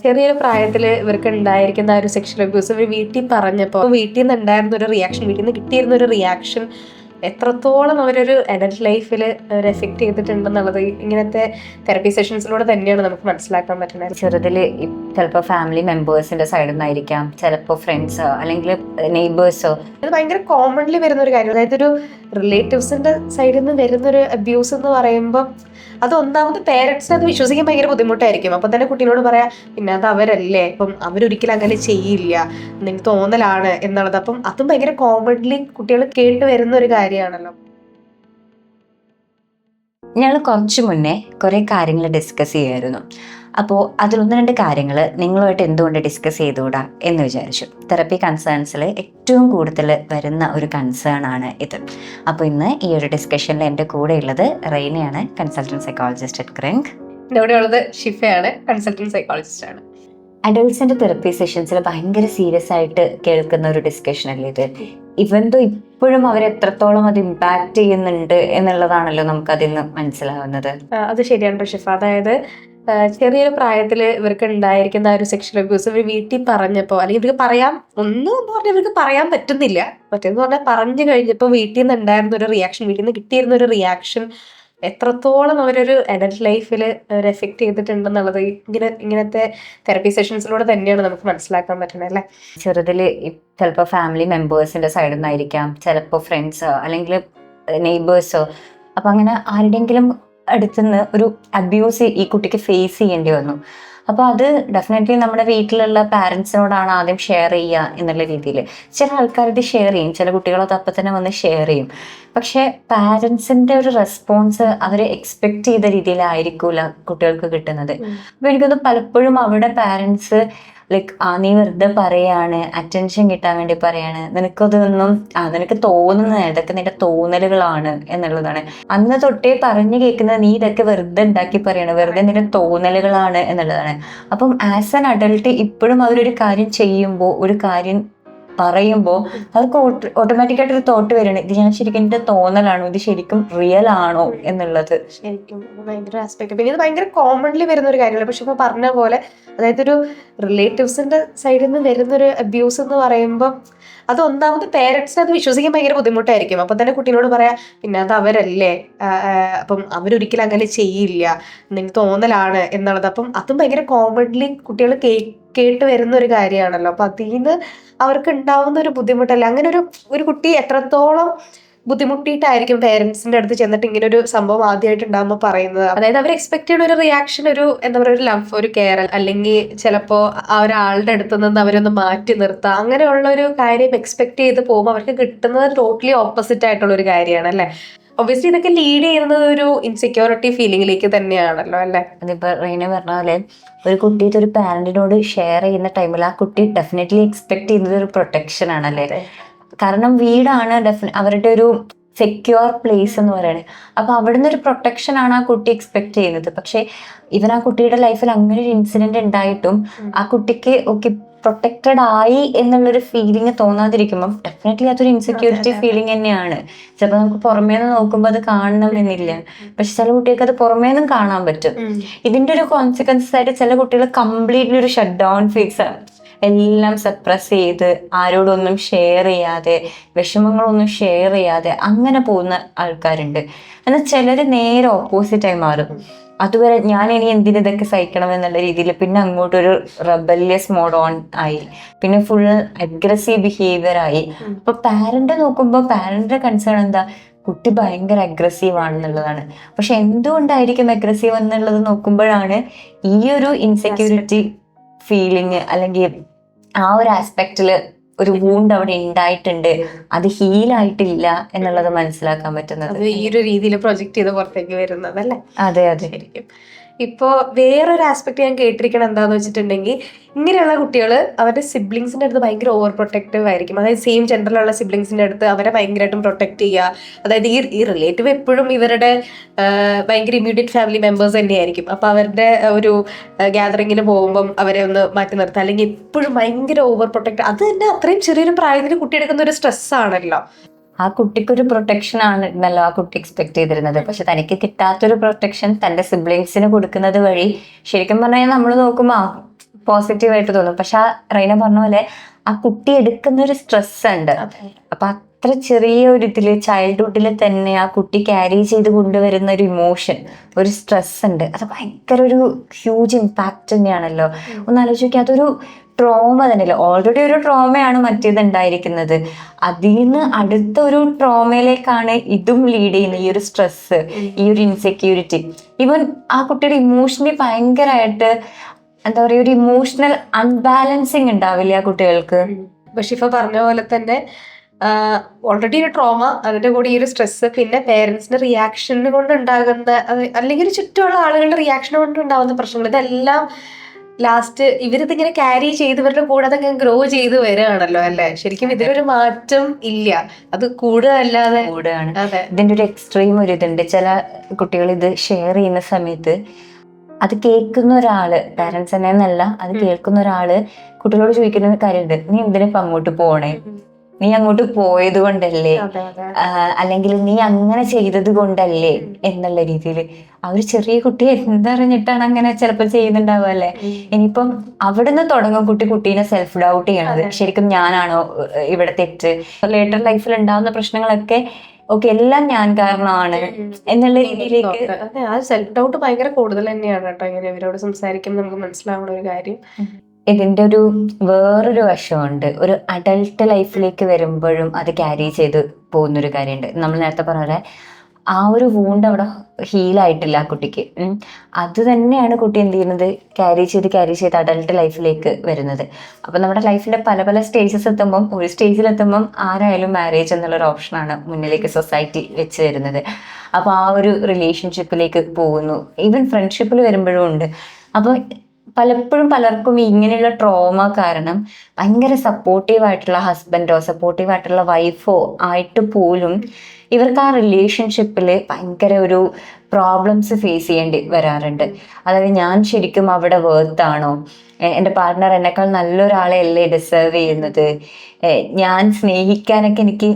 ചെറിയൊരു പ്രായത്തിൽ ഇവർക്ക് ഉണ്ടായിരിക്കുന്ന ആ ഒരു സെക്ഷൽ അബ്യൂസ് ഇവർ വീട്ടിൽ പറഞ്ഞപ്പോൾ വീട്ടിൽ നിന്ന് ഉണ്ടായിരുന്ന ഒരു റിയാക്ഷൻ, വീട്ടിൽ നിന്ന് കിട്ടിയിരുന്ന ഒരു റിയാക്ഷൻ എത്രത്തോളം അവരൊരു അഡൽട്ട് ലൈഫിൽ അവർ എഫക്ട് ചെയ്തിട്ടുണ്ടെന്നുള്ളത് ഇങ്ങനത്തെ തെറപ്പി സെഷൻസിലൂടെ തന്നെയാണ് നമുക്ക് മനസ്സിലാക്കാൻ പറ്റുന്നത്. ചെറുതിൽ ചിലപ്പോൾ ഫാമിലി മെമ്പേഴ്സിന്റെ സൈഡിൽ നിന്നായിരിക്കാം, ചിലപ്പോൾ ഫ്രണ്ട്സോ അല്ലെങ്കിൽ നെയ്ബേഴ്സോ. ഇത് ഭയങ്കര കോമൺലി വരുന്ന ഒരു കാര്യം. അതായത് ഒരു റിലേറ്റീവ്സിന്റെ സൈഡിൽ നിന്ന് വരുന്നൊരു അബ്യൂസ് എന്ന് പറയുമ്പോൾ അത് ഒന്നാമത് പേരൻസിന് അത് വിശ്വസിക്കാൻ ഭയങ്കര ബുദ്ധിമുട്ടായിരിക്കും. അപ്പം തന്നെ കുട്ടീനോട് പറയാം, പിന്നെ അത് അവരല്ലേ, അപ്പം അവരൊരിക്കലും അങ്ങനെ ചെയ്യില്ല, നിങ്ങൾക്ക് തോന്നലാണ് എന്നുള്ളത്. അപ്പം അതും ഭയങ്കര കോമൺലി കുട്ടികൾ കേട്ട് വരുന്ന ഒരു കാര്യമാണല്ലോ. ഞങ്ങൾ കുറച്ച് മുന്നേ കുറേ കാര്യങ്ങൾ ഡിസ്കസ് ചെയ്യുമായിരുന്നു. അപ്പോൾ അതിലൊന്ന് രണ്ട് കാര്യങ്ങൾ നിങ്ങളുമായിട്ട് എന്തുകൊണ്ട് ഡിസ്കസ് ചെയ്തുകൂടാ എന്ന് വിചാരിച്ചു. തെറപ്പി കൺസേൺസിൽ ഏറ്റവും കൂടുതൽ വരുന്ന ഒരു കൺസേൺ ആണ് ഇത്. അപ്പോൾ ഇന്ന് ഈ ഒരു ഡിസ്കഷനിൽ എൻ്റെ കൂടെ ഉള്ളത് റെയ്നയാണ്, കൺസൾട്ടൻറ്റ് സൈക്കോളജിസ്റ്റ് അറ്റ് ക്രങ്ക്. എൻ്റെ കൂടെ ഉള്ളത് ഷിഫയാണ്, കൺസൾട്ടൻറ്റ് സൈക്കോളജിസ്റ്റ് ആണ്. അഡൾട്ട്സിൻ്റെ തെറപ്പി സെഷൻസിൽ ഭയങ്കര സീരിയസ് ആയിട്ട് കേൾക്കുന്ന ഒരു ഡിസ്കഷൻ അല്ലേ ഇത്. ഇവന്തോ ഇപ്പോഴും അവരെത്രത്തോളം അത് ഇമ്പാക്ട് ചെയ്യുന്നുണ്ട് എന്നുള്ളതാണല്ലോ നമുക്ക് അതിൽ നിന്ന് മനസ്സിലാവുന്നത്. അത് ശരിയാണ് ഷിഫ. അതായത് ചെറിയൊരു പ്രായത്തിൽ ഇവർക്ക് ഉണ്ടായിരിക്കുന്ന ആ ഒരു സെക്ഷൽ അബ്യൂസ് ഇവർ വീട്ടിൽ പറഞ്ഞപ്പോൾ, അല്ലെങ്കിൽ ഇവർക്ക് പറയാം ഒന്നും പറഞ്ഞാൽ ഇവർക്ക് പറയാൻ പറ്റുന്നില്ല, മറ്റേന്ന് പറഞ്ഞാൽ പറഞ്ഞു കഴിഞ്ഞപ്പോൾ വീട്ടിൽ നിന്ന് ഉണ്ടായിരുന്ന ഒരു റിയാക്ഷൻ, വീട്ടിൽ നിന്ന് കിട്ടിയിരുന്ന ഒരു റിയാക്ഷൻ എത്രത്തോളം അവരൊരു അഡൽട്ട് ലൈഫിൽ അവർ എഫക്ട് ചെയ്തിട്ടുണ്ടെന്നുള്ളത് ഇങ്ങനത്തെ തെറപ്പി സെഷൻസിലൂടെ തന്നെയാണ് നമുക്ക് മനസ്സിലാക്കാൻ പറ്റുന്നത് അല്ലേ. ചെറുതിൽ ചിലപ്പോൾ ഫാമിലി മെമ്പേഴ്സിന്റെ സൈഡിൽ നിന്നായിരിക്കാം, ചിലപ്പോൾ ഫ്രണ്ട്സോ അല്ലെങ്കിൽ നെയ്ബേഴ്സോ. അപ്പം അങ്ങനെ ആരുടെയെങ്കിലും അടുത്തുനിന്ന് ഒരു അബ്യൂസ് ഈ കുട്ടിക്ക് ഫേസ് ചെയ്യേണ്ടി വന്നു. അപ്പോൾ അത് ഡെഫിനറ്റ്ലി നമ്മുടെ വീട്ടിലുള്ള പാരൻസിനോടാണ് ആദ്യം ഷെയർ ചെയ്യുക എന്നുള്ള രീതിയിൽ. ചില ആൾക്കാർ ഇത് ഷെയർ ചെയ്യും, ചില കുട്ടികളത് അപ്പം തന്നെ വന്ന് ഷെയർ ചെയ്യും. പക്ഷേ പാരൻസിൻ്റെ ഒരു റെസ്പോൺസ് അവർ എക്സ്പെക്ട് ചെയ്ത രീതിയിലായിരിക്കില്ല കുട്ടികൾക്ക് കിട്ടുന്നത്. അപ്പോൾ എനിക്കത് പലപ്പോഴും അവിടെ പാരൻസ് ലൈക്ക് നീ വെറുതെ പറയാണ്, അറ്റൻഷൻ കിട്ടാൻ വേണ്ടി പറയാണ്, നിനക്കതൊന്നും നിനക്ക് തോന്നുന്നത് ഇതൊക്കെ നിന്റെ തോന്നലുകളാണ് എന്നുള്ളതാണ്. അന്ന് തൊട്ടേ പറഞ്ഞു കേൾക്കുന്നത് നീ ഇതൊക്കെ വെറുതെ ഉണ്ടാക്കി പറയാണ്, വെറുതെ നിന്റെ തോന്നലുകളാണ് എന്നുള്ളതാണ്. അപ്പം ആസ് ആൻ അഡൾട്ട് ഇപ്പോഴും അവരൊരു കാര്യം ചെയ്യുമ്പോൾ, ഒരു കാര്യം പറയുമ്പോൾ അവർക്ക് ഓട്ടോമാറ്റിക്കായിട്ട് ഒരു തോട്ട് വരണം, ഇത് ഞാൻ ശരിക്കും എൻ്റെ തോന്നലാണോ, ഇത് ശരിക്കും റിയൽ ആണോ എന്നുള്ളത്. ശരിക്കും ഭയങ്കര ആസ്പെക്ട്. പിന്നെ ഇത് ഭയങ്കര കോമൺലി വരുന്ന ഒരു കാര്യമല്ല. പക്ഷെ ഇപ്പൊ പറഞ്ഞ പോലെ അതായത് ഒരു റിലേറ്റീവ്സിന്റെ സൈഡിൽ നിന്ന് വരുന്നൊരു അബ്യൂസ് എന്ന് പറയുമ്പോൾ അത് ഒന്നാമത് പേരൻസിന് അത് വിശ്വസിക്കാൻ ഭയങ്കര ബുദ്ധിമുട്ടായിരിക്കും. അപ്പം തന്നെ കുട്ടീനോട് പറയാം, പിന്നെ അത് അവരല്ലേ, അപ്പം അവരൊരിക്കലും അങ്ങനെ ചെയ്യില്ല, നിങ്ങൾക്ക് തോന്നലാണ് എന്നുള്ളത്. അപ്പം അതും ഭയങ്കര കോമൺലി കുട്ടികൾ കേട്ട് വരുന്ന ഒരു കാര്യമാണല്ലോ. അപ്പൊ അതിൽ നിന്ന് അവർക്ക് ഉണ്ടാവുന്ന ഒരു ബുദ്ധിമുട്ടല്ല. അങ്ങനെ ഒരു കുട്ടി എത്രത്തോളം ബുദ്ധിമുട്ടിയിട്ടായിരിക്കും പേരൻസിന്റെ അടുത്ത് ചെന്നിട്ട് ഇങ്ങനെ ഒരു സംഭവം ആദ്യമായിട്ട് ഉണ്ടാകുമ്പോൾ പറയുന്നത്. അതായത് അവർ എക്സ്പെക്ട് ചെയ്യുന്ന ഒരു റിയാക്ഷൻ, ഒരു എന്താ പറയുക, ഒരു ലവ്, ഒരു കെയർ, അല്ലെങ്കിൽ ചിലപ്പോൾ ആ ഒരാളുടെ അടുത്ത് നിന്ന് അവരൊന്ന് മാറ്റി നിർത്തുക, അങ്ങനെയുള്ള ഒരു കാര്യം എക്സ്പെക്ട് ചെയ്ത് പോകുമ്പോൾ അവർക്ക് കിട്ടുന്നത് ടോട്ടലി ഓപ്പോസിറ്റ് ആയിട്ടുള്ള ഒരു കാര്യമാണ് അല്ലേ. ഒബ്വിയസ്ലി ഇതൊക്കെ ലീഡ് ചെയ്യുന്നത് ഒരു ഇൻസെക്യൂരിറ്റി ഫീലിംഗിലേക്ക് തന്നെയാണല്ലോ അല്ലേ. അതിപ്പോൾ റീന പറഞ്ഞ പോലെ ഒരു കുട്ടി ഒരു പാരന്റിനോട് ഷെയർ ചെയ്യുന്ന ടൈമിൽ ആ കുട്ടി ഡെഫിനറ്റ്ലി എക്സ്പെക്ട് ചെയ്യുന്നത് ഒരു പ്രൊട്ടക്ഷൻ ആണല്ലേ. കാരണം വീടാണ് അവരുടെ ഒരു സെക്യൂർ പ്ലേസ് എന്ന് പറയുന്നത്. അപ്പൊ അവിടുന്ന് ഒരു പ്രൊട്ടക്ഷൻ ആണ് ആ കുട്ടി എക്സ്പെക്ട് ചെയ്യുന്നത്. പക്ഷെ ഇവൻ ആ കുട്ടിയുടെ ലൈഫിൽ അങ്ങനെ ഒരു ഇൻസിഡന്റ് ഉണ്ടായിട്ടും ആ കുട്ടിക്ക് ഓക്കെ പ്രൊട്ടക്റ്റഡ് ആയി എന്നുള്ളൊരു ഫീലിംഗ് തോന്നാതിരിക്കുമ്പോൾ ഡെഫിനറ്റ്ലി അതൊരു ഇൻസെക്യൂരിറ്റി ഫീലിംഗ് തന്നെയാണ്. ചിലപ്പോൾ നമുക്ക് പുറമേ നിന്ന് നോക്കുമ്പോൾ അത് കാണണമെന്നില്ല, പക്ഷെ ചില കുട്ടികൾക്ക് അത് പുറമേ നിന്നും കാണാൻ പറ്റും. ഇതിന്റെ ഒരു കോൺസിക്വൻസസ് ആയിട്ട് ചില കുട്ടികൾ കംപ്ലീറ്റ്ലി ഒരു ഷട്ട് ഡൗൺ ഫേസ് ആണ്, എല്ലാം സപ്രസ് ചെയ്ത് ആരോടൊന്നും ഷെയർ ചെയ്യാതെ, വിഷമങ്ങളൊന്നും ഷെയർ ചെയ്യാതെ അങ്ങനെ പോകുന്ന ആൾക്കാരുണ്ട്. എന്നാൽ ചിലർ നേരെ ഓപ്പോസിറ്റായി മാറും. അതുവരെ ഞാൻ ഇനി എന്തിനു ഇതൊക്കെ സഹിക്കണം എന്നുള്ള രീതിയിൽ പിന്നെ അങ്ങോട്ടൊരു റെബല്യസ് മോഡ് ഓൺ ആയി, പിന്നെ ഫുൾ അഗ്രസീവ് ബിഹേവിയർ ആയി. അപ്പൊ പാരന്റ് നോക്കുമ്പോൾ പാരന്റിന്റെ കൺസേൺ എന്താ, കുട്ടി ഭയങ്കര അഗ്രസീവ് ആണെന്നുള്ളതാണ്. പക്ഷെ എന്തുകൊണ്ടായിരിക്കും അഗ്രസീവ് എന്നുള്ളത് നോക്കുമ്പോഴാണ് ഈ ഒരു ഇൻസെക്യൂരിറ്റി ഫീലിംഗ് അല്ലെങ്കിൽ ആ ഒരു ആസ്പെക്റ്റില് ഒരു വൂണ്ട് അവിടെ ഉണ്ടായിട്ടുണ്ട്, അത് ഹീലായിട്ടില്ല എന്നുള്ളത് മനസ്സിലാക്കാൻ പറ്റുന്നത്. ഈ ഒരു രീതിയിൽ പ്രൊജക്ട് ചെയ്ത് പുറത്തേക്ക് വരുന്നത് അല്ലേ. അതെ അതെ. ശരിക്കും ഇപ്പോൾ വേറൊരു ആസ്പെക്ട് ഞാൻ കേട്ടിരിക്കണം എന്താന്ന് വെച്ചിട്ടുണ്ടെങ്കിൽ, ഇങ്ങനെയുള്ള കുട്ടികൾ അവരുടെ സിബ്ലിങ്സിൻ്റെ അടുത്ത് ഭയങ്കര ഓവർ പ്രൊട്ടക്റ്റീവ് ആയിരിക്കും. അതായത് സെയിം ജെൻഡറിലുള്ള സിബ്ലിങ്സിൻ്റെ അടുത്ത് അവരെ ഭയങ്കരമായിട്ടും പ്രൊട്ടക്ട് ചെയ്യുക. അതായത് ഈ റിലേറ്റീവ് എപ്പോഴും ഇവരുടെ ഭയങ്കര ഇമ്മീഡിയറ്റ് ഫാമിലി മെമ്പേഴ്സ് തന്നെയായിരിക്കും. അപ്പോൾ അവരുടെ ഒരു ഗ്യാതറിങ്ങിന് പോകുമ്പം അവരെ ഒന്ന് മാറ്റി നിർത്തുക, അല്ലെങ്കിൽ എപ്പോഴും ഭയങ്കര ഓവർ പ്രൊട്ടക്ട്. അത് തന്നെ അത്രയും ചെറിയൊരു പ്രായത്തിൽ കുട്ടി എടുക്കുന്ന ഒരു സ്ട്രെസ് ആണല്ലോ. ആ കുട്ടിക്കൊരു പ്രൊട്ടക്ഷൻ ആണല്ലോ ആ കുട്ടി എക്സ്പെക്ട് ചെയ്തിരുന്നത്. പക്ഷെ തനിക്ക് കിട്ടാത്തൊരു പ്രൊട്ടക്ഷൻ തന്റെ സിബ്ലിങ്സിന് കൊടുക്കുന്നത് വഴി ശരിക്കും പറഞ്ഞാൽ നമ്മൾ നോക്കുമ്പോൾ പോസിറ്റീവായിട്ട് തോന്നും. പക്ഷെ ആ റൈന പറഞ്ഞ പോലെ ആ കുട്ടി എടുക്കുന്ന ഒരു സ്ട്രെസ് ഉണ്ട്. അപ്പൊ അത്ര ചെറിയ ഒരു ഇതില് ചൈൽഡ്ഹുഡിൽ തന്നെ ആ കുട്ടി ക്യാരി ചെയ്ത് കൊണ്ടുവരുന്ന ഒരു ഇമോഷൻ, ഒരു സ്ട്രെസ് ഉണ്ട്. അത് ഭയങ്കര ഒരു ഹ്യൂജ് ഇമ്പാക്റ്റ് തന്നെയാണല്ലോ. ഒന്ന് ആലോചിക്കുക, അതൊരു ട്രോമ തന്നെയല്ലേ. ഓൾറെഡി ഒരു ട്രോമയാണ് മറ്റേത് ഉണ്ടായിരിക്കുന്നത്. അതിൽ നിന്ന് അടുത്ത ഒരു ട്രോമയിലേക്കാണ് ഇതും ലീഡ് ചെയ്യുന്നത്. ഈ ഒരു സ്ട്രെസ്, ഈ ഒരു ഇൻസെക്യൂരിറ്റി, ഈവൻ ആ കുട്ടിയുടെ ഇമോഷണലി ഭയങ്കരമായിട്ട് എന്താ പറയുക, ഒരു ഇമോഷണൽ അൺബാലൻസിങ് ഉണ്ടാവില്ലേ ആ കുട്ടികൾക്ക്. ബഷീഫ പറഞ്ഞ പോലെ തന്നെ ഓൾറെഡി ഒരു ട്രോമ, അതിന്റെ കൂടെ ഈ ഒരു സ്ട്രെസ്, പിന്നെ പേരൻസിന്റെ റിയാക്ഷൻ കൊണ്ട് ഉണ്ടാകുന്ന അല്ലെങ്കിൽ ചുറ്റുമുള്ള ആളുകളുടെ റിയാക്ഷൻ കൊണ്ട് ഉണ്ടാകുന്ന പ്രശ്നങ്ങൾ, ഇതെല്ലാം ലാസ്റ്റ് ഇവരിതിങ്ങനെ ക്യാരി ചെയ്ത് ഇവരുടെ കൂടെ അതങ്ങനെ ഗ്രോ ചെയ്ത് വരികയാണല്ലോ അല്ലെ. ശരിക്കും ഇതിലൊരു മാറ്റം ഇല്ല, അത് കൂടുകയല്ലാതെ കൂടുകയാണ്. അതെ. ഇതിന്റെ ഒരു എക്സ്ട്രീം ഒരു ഇതുണ്ട്. ചില കുട്ടികൾ ഇത് ഷെയർ ചെയ്യുന്ന സമയത്ത് അത് കേൾക്കുന്ന ഒരാള്, പാരന്റ്സ് തന്നെ എന്നല്ല, അത് കേൾക്കുന്ന ഒരാള് കുട്ടികളോട് ചോദിക്കുന്ന കാര്യമുണ്ട്, നീ എന്തിനാ ഇപ്പൊ അങ്ങോട്ട് പോണേ, നീ അങ്ങോട്ട് പോയത് കൊണ്ടല്ലേ, അല്ലെങ്കിൽ നീ അങ്ങനെ ചെയ്തത് കൊണ്ടല്ലേ എന്നുള്ള രീതിയിൽ. ആ ഒരു ചെറിയ കുട്ടി എന്തറിഞ്ഞിട്ടാണ് അങ്ങനെ ചിലപ്പോൾ ചെയ്യുന്നുണ്ടാവുക അല്ലേ. ഇനിയിപ്പം അവിടുന്ന് തുടങ്ങും കുട്ടീനെ സെൽഫ് ഡൗട്ട് ചെയ്യണത്, ശരിക്കും ഞാനാണോ ഇവിടെ തെറ്റ്. ലേറ്റർ ലൈഫിൽ ഉണ്ടാവുന്ന പ്രശ്നങ്ങളൊക്കെ ഓക്കെ എല്ലാം ഞാൻ കാരണമാണ് എന്നുള്ള രീതിയിലേക്ക്. അതെ, ആ സെൽഫ് ഡൗട്ട് ഭയങ്കര കൂടുതൽ തന്നെയാണ് കേട്ടോ. ഇങ്ങനെ ഇവരോട് സംസാരിക്കുമ്പോൾ നമുക്ക് മനസ്സിലാവുന്ന ഒരു കാര്യം. ഇതിന്റെ ഒരു വേറൊരു വശമുണ്ട്. ഒരു അഡൾട്ട് ലൈഫിലേക്ക് വരുമ്പോഴും അത് ക്യാരി ചെയ്ത് പോകുന്നൊരു കാര്യമുണ്ട്. നമ്മൾ നേരത്തെ പറഞ്ഞ ആ ഒരു വൂണ്ട് അവിടെ ഹീലായിട്ടില്ല ആ കുട്ടിക്ക്. അത് തന്നെയാണ് കുട്ടി എന്ത് ചെയ്യുന്നത്, ക്യാരി ചെയ്ത് അഡൾട്ട് ലൈഫിലേക്ക് വരുന്നത്. അപ്പം നമ്മുടെ ലൈഫിന്റെ പല പല സ്റ്റേജസ് എത്തുമ്പം, ഒരു സ്റ്റേജിലെത്തുമ്പം ആരായാലും മാരേജ് എന്നുള്ളൊരു ഓപ്ഷനാണ് മുന്നിലേക്ക് സൊസൈറ്റി വെച്ച് തരുന്നത്. അപ്പോൾ ആ ഒരു റിലേഷൻഷിപ്പിലേക്ക് പോകുന്നു. ഈവൻ ഫ്രണ്ട്ഷിപ്പിൽ വരുമ്പോഴും ഉണ്ട്. അപ്പോൾ പലപ്പോഴും പലർക്കും ഇങ്ങനെയുള്ള ട്രോമ കാരണം ഭയങ്കര സപ്പോർട്ടീവായിട്ടുള്ള ഹസ്ബൻഡോ സപ്പോർട്ടീവായിട്ടുള്ള വൈഫോ ആയിട്ട് പോലും ഇവർക്ക് ആ റിലേഷൻഷിപ്പിൽ ഭയങ്കര ഒരു പ്രോബ്ലംസ് ഫേസ് ചെയ്യേണ്ടി വരാറുണ്ട്. അതായത് ഞാൻ ശരിക്കും അവിടെ വേർത്താണോ, എൻ്റെ പാർട്ട്ണർ എന്നെക്കാൾ നല്ലൊരാളെ അല്ലേ ഡിസേർവ് ചെയ്യുന്നത്, ഞാൻ സ്നേഹിക്കാനൊക്കെ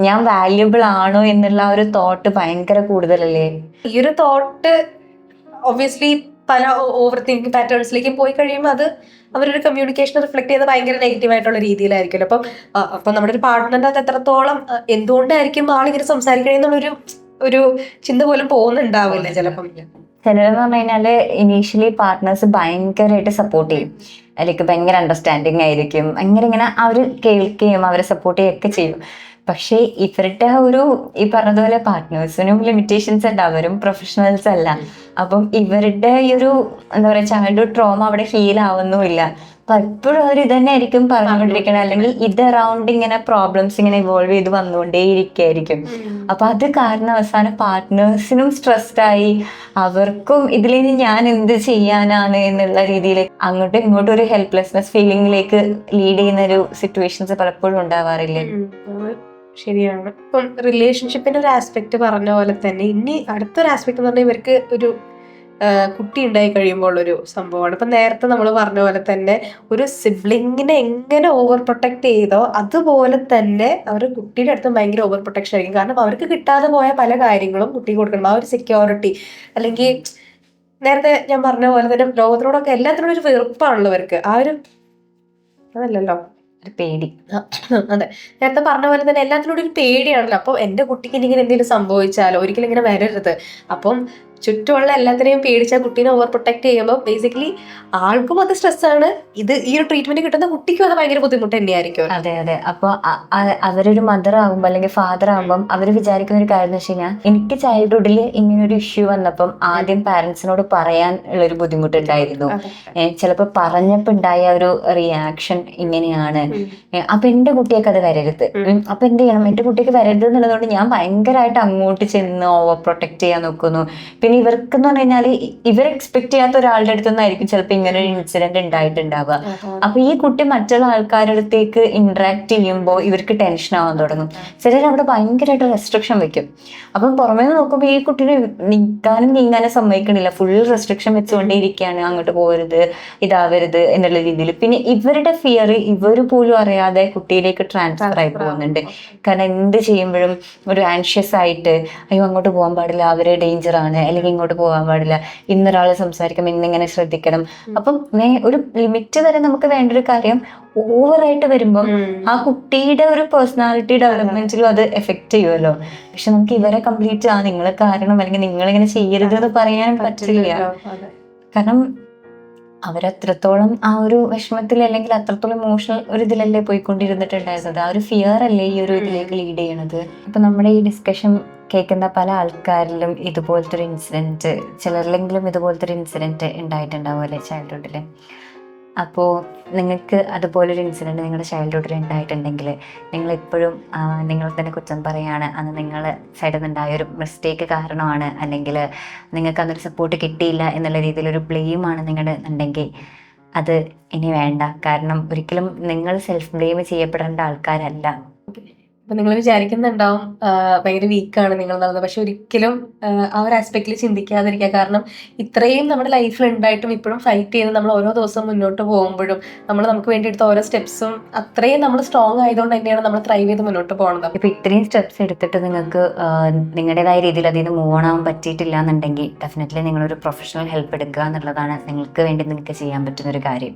ഞാൻ വാല്യുബിൾ ആണോ എന്നുള്ള ഒരു തോട്ട് ഭയങ്കര കൂടുതലല്ലേ. ഈ ഒരു തോട്ട് ഒബ്വിയസ്ലി പല ഓവർ തിങ്കിങ് പാറ്റേൺസിലേക്ക് പോയി കഴിയുമ്പോൾ അത് അവരൊരു കമ്മ്യൂണിക്കേഷൻ റിഫ്ലക്ട് ചെയ്ത് ഭയങ്കര നെഗറ്റീവ് ആയിട്ടുള്ള രീതിയിലായിരിക്കുമല്ലോ. അപ്പം നമ്മുടെ ഒരു പാർട്ട്ണറിന്റെ അത് എത്രത്തോളം എന്തുകൊണ്ടായിരിക്കും ആളിങ്ങനെ സംസാരിക്കണേ എന്നുള്ളൊരു ഒരു ചിന്ത പോലും പോകുന്നുണ്ടാവില്ല ചിലപ്പം. ചിലരെന്ന് പറഞ്ഞു കഴിഞ്ഞാല് ഇനീഷ്യലി പാർട്ട്നേഴ്സ് ഭയങ്കരമായിട്ട് സപ്പോർട്ട് ചെയ്യും, അല്ലെങ്കിൽ ഭയങ്കര അണ്ടർസ്റ്റാൻഡിങ് ആയിരിക്കും, ഭയങ്കര ഇങ്ങനെ അവർ കേൾക്കുകയും അവരെ സപ്പോർട്ട് ചെയ്യുകയൊക്കെ ചെയ്യും. പക്ഷേ ഇവരുടെ ഒരു ഈ പറഞ്ഞതുപോലെ പാർട്ട്നേഴ്സിനും ലിമിറ്റേഷൻസ് ഉണ്ട്, അവരും പ്രൊഫഷണൽസ് അല്ല. അപ്പം ഇവരുടെ ഈ ഒരു എന്താ പറയുക ചൈൽഡ്ഹുഡ് ട്രോമ അവിടെ ഹീൽ ആവുന്നുമില്ല. അപ്പൊ എപ്പോഴും അവർ ഇതന്നെ ആയിരിക്കും പറഞ്ഞുകൊണ്ടിരിക്കണം, അല്ലെങ്കിൽ ഇത് അറൗണ്ട് ഇങ്ങനെ പ്രോബ്ലംസ് ഇങ്ങനെ ഇവോൾവ് ചെയ്ത് വന്നുകൊണ്ടേ ഇരിക്കുകയായിരിക്കും. അപ്പൊ അത് കാരണം അവസാനം പാർട്ട്നേഴ്സിനും സ്ട്രെസ്ഡ് ആയി, അവർക്കും ഇതിലേക്ക് ഞാൻ എന്ത് ചെയ്യാനാണ് എന്നുള്ള രീതിയിൽ അങ്ങോട്ടും ഇങ്ങോട്ടും ഒരു ഹെൽപ്ലെസ്നെസ് ഫീലിംഗിലേക്ക് ലീഡ് ചെയ്യുന്ന ഒരു സിറ്റുവേഷൻസ് പലപ്പോഴും ഉണ്ടാവാറില്ലേ. ശരിയാണ്. ഇപ്പം റിലേഷൻഷിപ്പിന്റെ ഒരു ആസ്പെക്ട് പറഞ്ഞ പോലെ തന്നെ ഇനി അടുത്തൊരു ആസ്പെക്ട് എന്ന് പറഞ്ഞാൽ ഇവർക്ക് ഒരു കുട്ടി ഉണ്ടായി കഴിയുമ്പോൾ ഒരു സംഭവമാണ്. ഇപ്പം നേരത്തെ നമ്മൾ പറഞ്ഞ പോലെ തന്നെ ഒരു സിബ്ലിങ്ങിനെ എങ്ങനെ ഓവർ പ്രൊട്ടക്ട് ചെയ്തോ അതുപോലെ തന്നെ അവർ കുട്ടിയുടെ അടുത്ത് ഭയങ്കര ഓവർ പ്രൊട്ടക്ഷൻ ആയിരിക്കും. കാരണം അവർക്ക് കിട്ടാതെ പോയ പല കാര്യങ്ങളും കുട്ടിക്ക് കൊടുക്കണം. ആ ഒരു സെക്യൂരിറ്റി, അല്ലെങ്കിൽ നേരത്തെ ഞാൻ പറഞ്ഞ പോലെ തന്നെ ലോകത്തിനോടൊക്കെ എല്ലാത്തിനോടും ഒരു വെറുപ്പാണല്ലോ അവർക്ക്. ആ ഒരു അതല്ലല്ലോ ഒരു പേടി. അതെ, നേരത്തെ പറഞ്ഞ പോലെ തന്നെ എല്ലാത്തിനോടും ഒരു പേടിയാണല്ലോ. അപ്പോൾ എൻ്റെ കുട്ടിക്ക് ഇങ്ങനെ എന്തെങ്കിലും സംഭവിച്ചാലോ, ഒരിക്കലും ഇങ്ങനെ വരരുത്. അപ്പം ചുറ്റുമുള്ള എല്ലാത്തിനെയും പേടിച്ച കുട്ടീനെ ഓവർ പ്രൊട്ടക്ട് ചെയ്യുമ്പോൾ ബേസിക്കലി ആൾക്കും അത് സ്ട്രെസ്സാണ്. ഈ ഒരു ട്രീറ്റ്മെന്റ് കിട്ടുന്ന കുട്ടിക്കും അത് ഭയങ്കര ബുദ്ധിമുട്ട് തന്നെയായിരിക്കും. അതെ അതെ. അപ്പോൾ അവരൊരു മദർ ആകുമ്പോൾ അല്ലെങ്കിൽ ഫാദർ ആകുമ്പോൾ അവർ വിചാരിക്കുന്ന ഒരു കാര്യം എന്ന് വെച്ച് കഴിഞ്ഞാൽ, എനിക്ക് ചൈൽഡ്ഹുഡിൽ ഇങ്ങനെ ഒരു ഇഷ്യൂ വന്നപ്പം ആദ്യം പാരന്റ്സിനോട് പറയാൻ ഉള്ളൊരു ബുദ്ധിമുട്ടുണ്ടായിരുന്നു. ചിലപ്പോൾ പറഞ്ഞപ്പോൾ ഉണ്ടായ ഒരു റിയാക്ഷൻ ഇങ്ങനെയാണ്, അപ്പൊ എന്റെ കുട്ടിയൊക്കെ അത് വരരുത്, അപ്പൊ എന്ത് ചെയ്യണം, എന്റെ കുട്ടിക്ക് വരരുത് എന്നുള്ളതുകൊണ്ട് ഞാൻ ഭയങ്കരമായിട്ട് അങ്ങോട്ട് ചെന്ന് ഓവർ പ്രൊട്ടക്ട് ചെയ്യാൻ നോക്കുന്നു. പിന്നെ ഇവർക്ക് എന്ന് പറഞ്ഞു കഴിഞ്ഞാൽ ഇവർ എക്സ്പെക്ട് ചെയ്യാത്ത ഒരാളുടെ അടുത്തുനിന്നായിരിക്കും ചിലപ്പോൾ ഇങ്ങനെ ഒരു ഇൻസിഡന്റ് ഉണ്ടായിട്ടുണ്ടാവുക. അപ്പൊ ഈ കുട്ടി മറ്റുള്ള ആൾക്കാരുടെ അടുത്തേക്ക് ഇന്ററാക്ട് ചെയ്യുമ്പോൾ ഇവർക്ക് ടെൻഷൻ ആവാൻ തുടങ്ങും. ചിലർ അവിടെ ഭയങ്കരമായിട്ട് റെസ്ട്രിക്ഷൻ വെക്കും. അപ്പം പുറമേ നോക്കുമ്പോൾ ഈ കുട്ടീനെ നിൽക്കാനും നീങ്ങാനും സമ്മതിക്കണില്ല, ഫുൾ റെസ്ട്രിക്ഷൻ വെച്ചുകൊണ്ടേ ഇരിക്കുകയാണ്, അങ്ങോട്ട് പോകരുത്, ഇതാവരുത് എന്നുള്ള രീതിയിൽ. പിന്നെ ഇവരുടെ ഫിയർ ഇവർ പോലും അറിയാതെ കുട്ടിയിലേക്ക് ട്രാൻസ്ഫർ ആയി പോകുന്നുണ്ട്. കാരണം എന്ത് ചെയ്യുമ്പോഴും ഒരു ആൻഷ്യസ് ആയിട്ട്, അയ്യോ അങ്ങോട്ട് പോകാൻ പാടില്ല, അവരെ ഡേഞ്ചർ ആണ്, അല്ലെങ്കിൽ അല്ലെങ്കിൽ ഇങ്ങോട്ട് പോകാൻ പാടില്ല, ഇന്നൊരാൾ സംസാരിക്കുമ്പോൾ ഇന്നിങ്ങനെ ശ്രദ്ധിക്കണം. അപ്പം ഒരു ലിമിറ്റ് വരെ നമുക്ക് വേണ്ട ഒരു കാര്യം ഓവറായിട്ട് വരുമ്പം ആ കുട്ടിയുടെ ഒരു പേഴ്സണാലിറ്റി ഡെവലപ്മെന്റിലും അത് എഫക്ട് ചെയ്യുമല്ലോ. പക്ഷെ നമുക്ക് ഇവരെ കംപ്ലീറ്റ് നിങ്ങൾ കാരണം അല്ലെങ്കിൽ നിങ്ങളിങ്ങനെ ചെയ്യരുത് എന്ന് പറയാൻ പറ്റില്ല. കാരണം അവരത്രത്തോളം ആ ഒരു വിഷമത്തിൽ അല്ലെങ്കിൽ അത്രത്തോളം ഇമോഷണൽ ഒരു ഇതിലല്ലേ പോയിക്കൊണ്ടിരുന്നിട്ടുണ്ടായിരുന്നത്. ആ ഒരു ഫിയർ അല്ലേ ഈ ഒരു ഇതിലേക്ക് ലീഡ് ചെയ്യണത്. ഇപ്പൊ നമ്മുടെ ഈ ഡിസ്കഷൻ കേൾക്കുന്ന പല ആൾക്കാരിലും ഇതുപോലത്തെ ഒരു ഇൻസിഡന്റ്, ചിലരിലെങ്കിലും ഇതുപോലത്തെ ഒരു ഇൻസിഡന്റ് ഉണ്ടായിട്ടുണ്ടാവും അല്ലേ ചൈൽഡ്ഹുഡിൽ. അപ്പോൾ നിങ്ങൾക്ക് അതുപോലൊരു ഇൻസിഡൻറ്റ് നിങ്ങളുടെ ചൈൽഡ്ഹുഡിൽ ഉണ്ടായിട്ടുണ്ടെങ്കിൽ നിങ്ങൾ എപ്പോഴും നിങ്ങൾ തന്നെ കുറ്റം പറയുകയാണ്, അന്ന് നിങ്ങളുടെ സൈഡിൽ നിന്നുണ്ടായ ഒരു മിസ്റ്റേക്ക് കാരണമാണ്, അല്ലെങ്കിൽ നിങ്ങൾക്ക് അന്നൊരു സപ്പോർട്ട് കിട്ടിയില്ല എന്നുള്ള രീതിയിലൊരു ബ്ലെയിമാണ് നിങ്ങളുടെ ഉണ്ടെങ്കിൽ അത് ഇനി വേണ്ട. കാരണം ഒരിക്കലും നിങ്ങൾ സെൽഫ് ബ്ലെയിം ചെയ്യപ്പെടേണ്ട ആൾക്കാരല്ല. അപ്പൊ നിങ്ങൾ വിചാരിക്കുന്നുണ്ടാവും ഭയങ്കര വീക്കാണ് നിങ്ങൾ എന്നുള്ളത്. പക്ഷെ ഒരിക്കലും ആ ഒരു ആസ്പെക്റ്റിൽ ചിന്തിക്കാതിരിക്കുക. കാരണം ഇത്രയും നമ്മുടെ ലൈഫിൽ ഉണ്ടായിട്ടും ഇപ്പോഴും ഫൈറ്റ് ചെയ്ത് നമ്മൾ ഓരോ ദിവസവും മുന്നോട്ട് പോകുമ്പോഴും നമുക്ക് വേണ്ടി എടുത്ത ഓരോ സ്റ്റെപ്സും അത്രയും നമ്മൾ സ്ട്രോങ് ആയതുകൊണ്ട് തന്നെയാണ് നമ്മൾ ത്രൈവ് ചെയ്ത് മുന്നോട്ട് പോകുന്നത്. ഇപ്പൊ ഇത്രയും സ്റ്റെപ്സ് എടുത്തിട്ട് നിങ്ങൾക്ക് നിങ്ങളുടേതായ രീതിയിൽ അതിൽ നിന്ന് മൂവ് ഓൺ ആവാൻ പറ്റിയിട്ടില്ല എന്നുണ്ടെങ്കിൽ ഡെഫിനറ്റ്ലി നിങ്ങളൊരു പ്രൊഫഷണൽ ഹെൽപ്പ് എടുക്കുക എന്നുള്ളതാണ് നിങ്ങൾക്ക് വേണ്ടി നിങ്ങൾക്ക് ചെയ്യാൻ പറ്റുന്ന ഒരു കാര്യം.